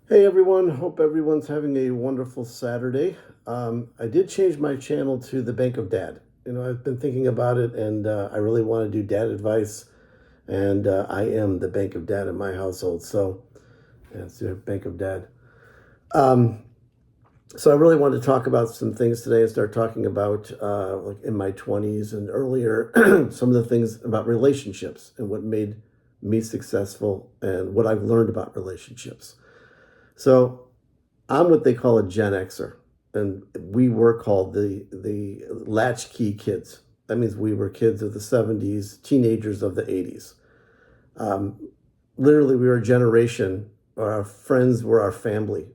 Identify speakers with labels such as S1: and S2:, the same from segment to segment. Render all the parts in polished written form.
S1: Hey everyone, hope everyone's having a wonderful Saturday. I did change my channel to the Bank of Dad. I've been thinking about it and I really want to do dad advice, and I am the Bank of Dad in my household. So, yeah, it's the Bank of Dad. Um, so, I really wanted to talk about some things today and start talking about, like in my 20s and earlier, some of the things about relationships and what made me successful and what I've learned about relationships. So, I'm what they call a Gen Xer, and we were called the latchkey kids. That means we were kids of the '70s, teenagers of the '80s. Um, Literally, we were a generation. Our friends were our family.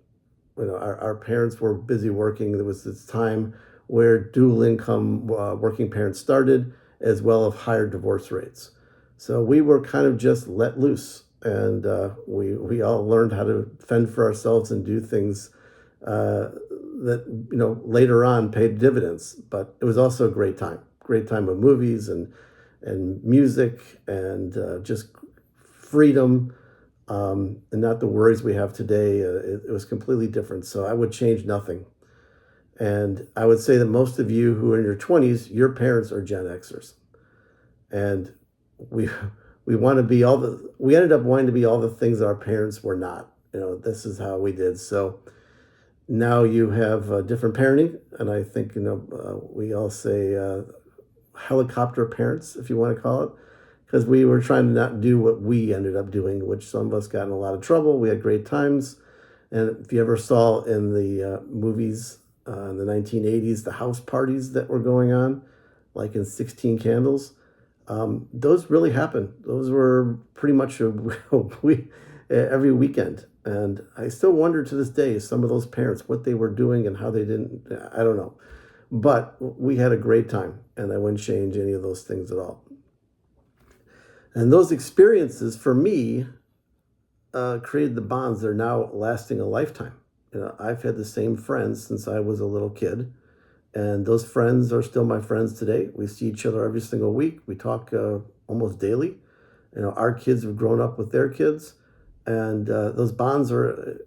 S1: Our parents were busy working. There was this time where dual income working parents started, as well as higher divorce rates. So we were kind of just let loose, and we all learned how to fend for ourselves and do things uh, that later on paid dividends. But it was also a great time of movies and music and just freedom, and not the worries we have today. It was completely different. So I would change nothing. And I would say that most of you who are in your 20s, your parents are Gen Xers. And we we want to be we ended up wanting to be all the things that our parents were not. This is how we did. So now you have different parenting, and I think we all say helicopter parents, if you want to call it, because we were trying to not do what we ended up doing, which some of us got in a lot of trouble. We had great times. And if you ever saw in the movies in the 1980s, the house parties that were going on, like in 16 Candles, those really happened. Those were pretty much every weekend. And I still wonder to this day, some of those parents, what they were doing and how they didn't, I don't know. But we had a great time, and I wouldn't change any of those things at all. And those experiences for me created the bonds that are now lasting a lifetime. I've had the same friends since I was a little kid, and those friends are still my friends today. We see each other every single week. We talk almost daily. Our kids have grown up with their kids, and those bonds are.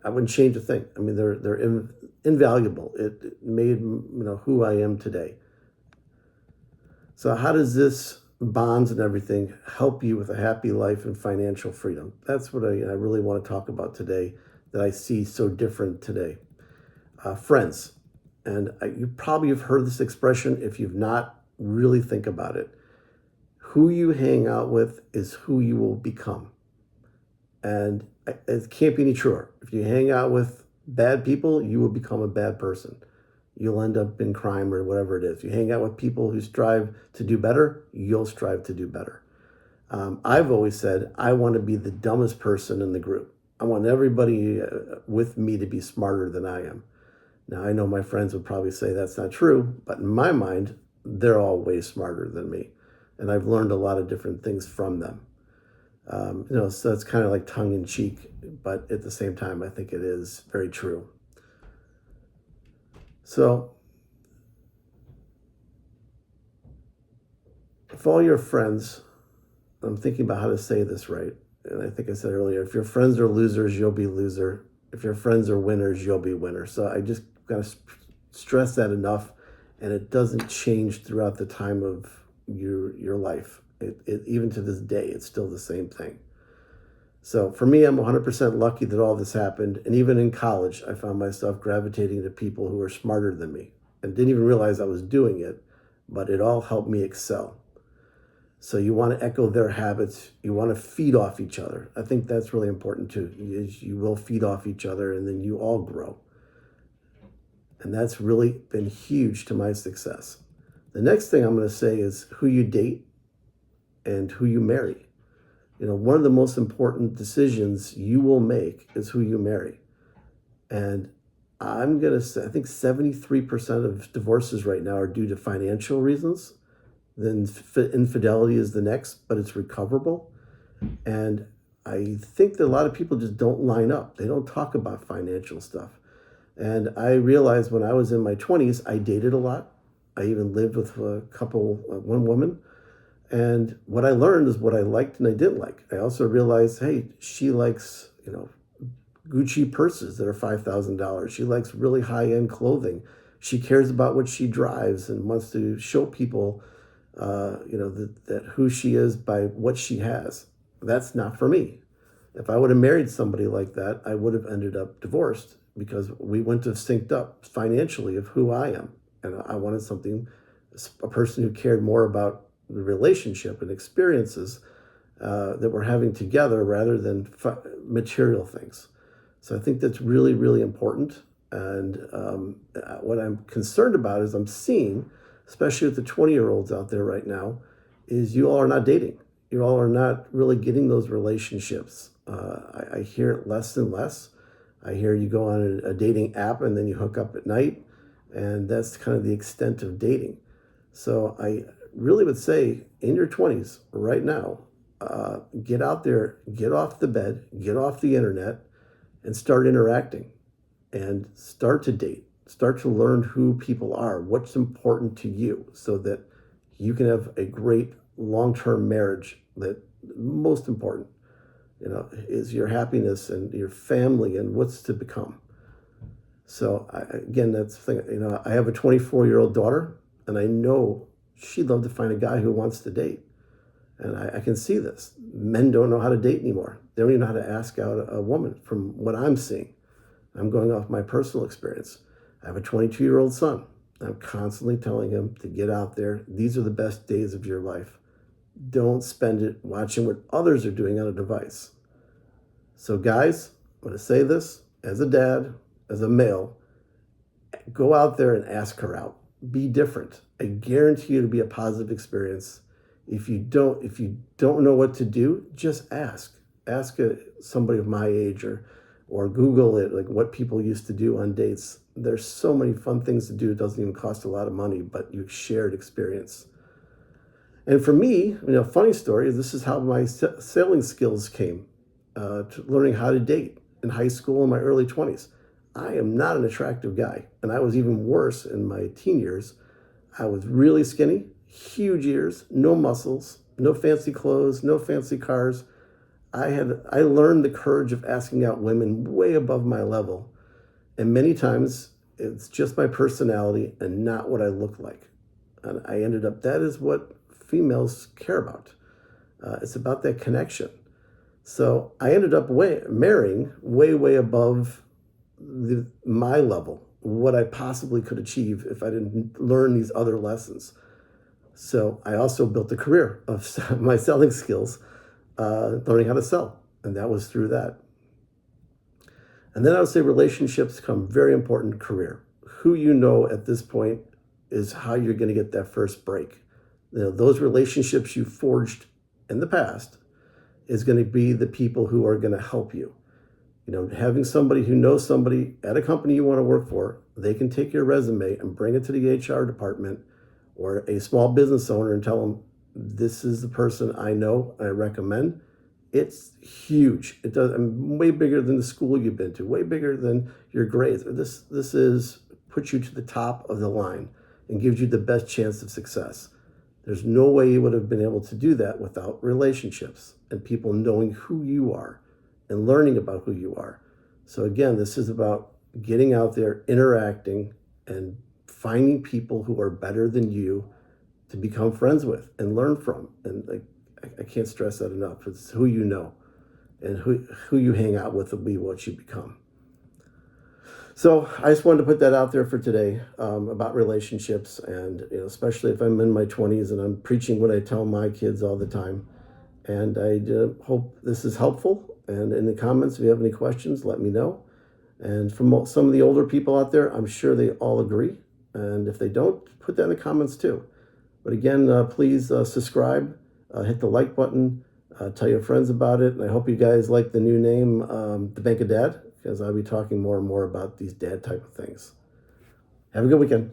S1: I wouldn't change a thing. I mean, they're invaluable. It made who I am today. So, how does this bonds and everything help you with a happy life and financial freedom? That's what I really want to talk about today, that I see so different today. Friends. And you probably have heard this expression. If you've not, really think about it. Who you hang out with is who you will become. And it can't be any truer. If you hang out with bad people, you will become a bad person. You'll end up in crime or whatever it is. You hang out with people who strive to do better, you'll strive to do better. I've always said I want to be the dumbest person in the group. I want everybody with me to be smarter than I am. Now, I know my friends would probably say that's not true, but in my mind, they're all way smarter than me. And I've learned a lot of different things from them. So it's kind of like tongue in cheek, but at the same time, I think it is very true. So, if all your friends, I'm thinking about how to say this right, and I think I said earlier, if your friends are losers, you'll be loser. If your friends are winners, you'll be winner. So I just got to stress that enough, and it doesn't change throughout the time of your life. Even to this day, it's still the same thing. So for me, I'm 100% lucky that all this happened. And even in college, I found myself gravitating to people who were smarter than me and didn't even realize I was doing it, but it all helped me excel. So you want to echo their habits. You want to feed off each other. I think that's really important too. Is you will feed off each other, and then you all grow. And that's really been huge to my success. The next thing I'm going to say is who you date and who you marry. One of the most important decisions you will make is who you marry. And I'm going to say, I think 73% of divorces right now are due to financial reasons. Then infidelity is the next, but it's recoverable. And I think that a lot of people just don't line up. They don't talk about financial stuff. And I realized when I was in my 20s, I dated a lot. I even lived with a couple, one woman. And what I learned is what I liked and I didn't like. I also realized, hey, she likes, Gucci purses that are $5,000. She likes really high-end clothing. She cares about what she drives and wants to show people, that who she is by what she has. That's not for me. If I would have married somebody like that, I would have ended up divorced because we wouldn't have synced up financially of who I am. And I wanted a person who cared more about the relationship and experiences that we're having together rather than material things. So I think that's really, really important. And what I'm concerned about is I'm seeing, especially with the 20-year-olds out there right now, is you all are not dating. You all are not really getting those relationships. I hear it less and less. I hear you go on a dating app and then you hook up at night, and that's kind of the extent of dating. So I really would say in your 20s right now, get out there, get off the bed, get off the internet, and start interacting and start to date. Start to learn who people are, what's important to you, so that you can have a great long-term marriage. That most important, is your happiness and your family and what's to become. So again, that's the thing. I have a 24-year-old daughter, and I know she'd love to find a guy who wants to date. And I can see this. Men don't know how to date anymore. They don't even know how to ask out a woman from what I'm seeing. I'm going off my personal experience. I have a 22-year-old son. I'm constantly telling him to get out there. These are the best days of your life. Don't spend it watching what others are doing on a device. So guys, I'm going to say this as a dad, as a male, go out there and ask her out. Be different. I guarantee you it'll be a positive experience. If you don't know what to do, just ask. Ask somebody of my age or Google it, like what people used to do on dates. There's so many fun things to do. It doesn't even cost a lot of money, but you shared experience. And for me, funny story, this is how my sailing skills came, to learning how to date in high school in my early 20s. I am not an attractive guy, and I was even worse in my teen years. I was really skinny, huge ears, no muscles, no fancy clothes, no fancy cars. I learned the courage of asking out women way above my level. And many times it's just my personality and not what I look like. And I ended up, that is what females care about. It's about that connection. So I ended up marrying way above my level, what I possibly could achieve if I didn't learn these other lessons. So I also built a career of my selling skills, learning how to sell. And that was through that. And then I would say relationships become very important career. Who you know at this point is how you're going to get that first break. Those relationships you forged in the past is going to be the people who are going to help you. Having somebody who knows somebody at a company you want to work for, they can take your resume and bring it to the HR department or a small business owner and tell them, this is the person I know and I recommend. It's huge. It does way bigger than the school you've been to, way bigger than your grades. This is puts you to the top of the line and gives you the best chance of success. There's no way you would have been able to do that without relationships and people knowing who you are and learning about who you are. So again, this is about getting out there, interacting, and finding people who are better than you to become friends with and learn from. And I can't stress that enough. It's who you know, and who you hang out with will be what you become. So I just wanted to put that out there for today, about relationships, and especially if I'm in my 20s and I'm preaching what I tell my kids all the time. And I hope this is helpful. And in the comments, if you have any questions, let me know. And from some of the older people out there, I'm sure they all agree. And if they don't, put that in the comments too. But again, please subscribe, hit the like button, tell your friends about it. And I hope you guys like the new name, The Bank of Dad, because I'll be talking more and more about these dad type of things. Have a good weekend.